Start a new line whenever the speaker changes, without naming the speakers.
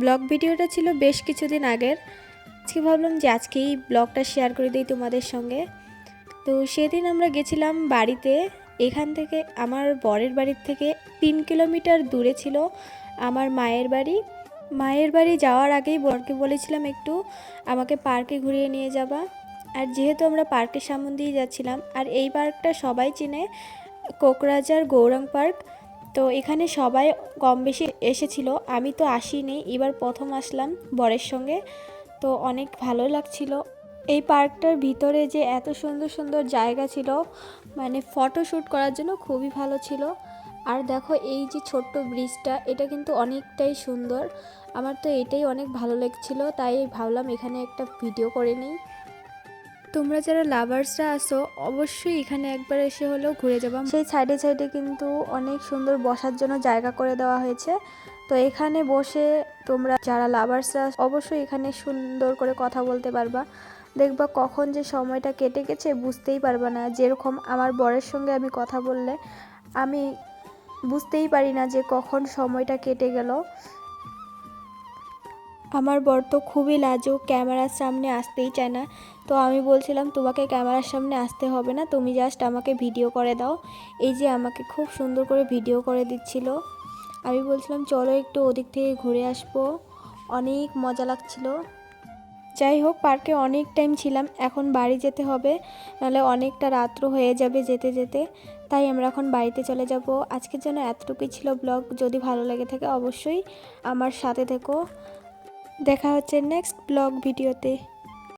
Blog ভিডিওটা ছিল বেশ কিছুদিন আগের। আজকে ভাবলাম যে আজকেই ব্লগটা শেয়ার করে দিই তোমাদের সঙ্গে। তো সেদিন আমরা গেছিলাম বাড়িতে। এখান থেকে আমার বরের বাড়ির থেকে 3 কিলোমিটার দূরে ছিল আমার মায়ের বাড়ি। মায়ের বাড়ি যাওয়ার আগেই বরকে বলেছিলাম একটু আমাকে পার্কে ঘুরিয়ে নিয়ে যাবা। আর যেহেতু আমরা পার্কের সামনে দিয়ে যাচ্ছিলাম, আর এই পার্কটা সবাই চিনে, কোকরাঝার গৌরাং পার্ক। তো এখানে সবাই কম বেশি এসেছিল, আমি তো আসিনি, এবার প্রথম আসলাম বরের সঙ্গে। তো অনেক ভালো লাগছিল। এই পার্কটার ভিতরে যে এত সুন্দর সুন্দর জায়গা ছিল, মানে ফটোশ্যুট করার জন্য খুবই ভালো ছিল। আর দেখো এই যে ছোট্ট ব্রিজটা, এটা কিন্তু অনেকটাই সুন্দর। আমার তো এটাই অনেক ভালো লাগছিল, তাই ভাবলাম এখানে একটা ভিডিও করে নিই। তোমরা যারা লাভার্সরা আসো অবশ্যই এখানে একবার এসে হলেও ঘুরে যাবা। সেই সাইডে সাইডে কিন্তু অনেক সুন্দর বসার জন্য জায়গা করে দেওয়া হয়েছে। তো এখানে বসে তোমরা যারা লাভার্সরা অবশ্যই এখানে সুন্দর করে কথা বলতে পারবা। দেখবা কখন যে সময়টা কেটে গেছে বুঝতেই পারবা না। যেরকম আমার বরের সঙ্গে আমি কথা বললে আমি বুঝতেই পারি না যে কখন সময়টা কেটে গেল। আমার বর তো খুবই লাজুক, ক্যামেরার সামনে আসতেই চায় না। তো আমি বলছিলাম তোমাকে ক্যামেরার সামনে আসতে হবে না, তুমি জাস্ট আমাকে ভিডিও করে দাও। এই যে আমাকে খুব সুন্দর করে ভিডিও করে দিচ্ছিল। আমি বলছিলাম চলো একটু ওদিক থেকে ঘুরে আসবো, অনেক মজা লাগছিল। যাই হোক, পার্কে অনেক টাইম ছিলাম, এখন বাড়ি যেতে হবে, নাহলে অনেকটা রাত্র হয়ে যাবে যেতে যেতে। তাই আমরা এখন বাড়িতে চলে যাব। আজকের জন্য এতটুকুই ছিল ব্লগ। যদি ভালো লেগে থাকে অবশ্যই আমার সাথে থেকো। দেখা হচ্ছে নেক্সট ব্লগ ভিডিওতে।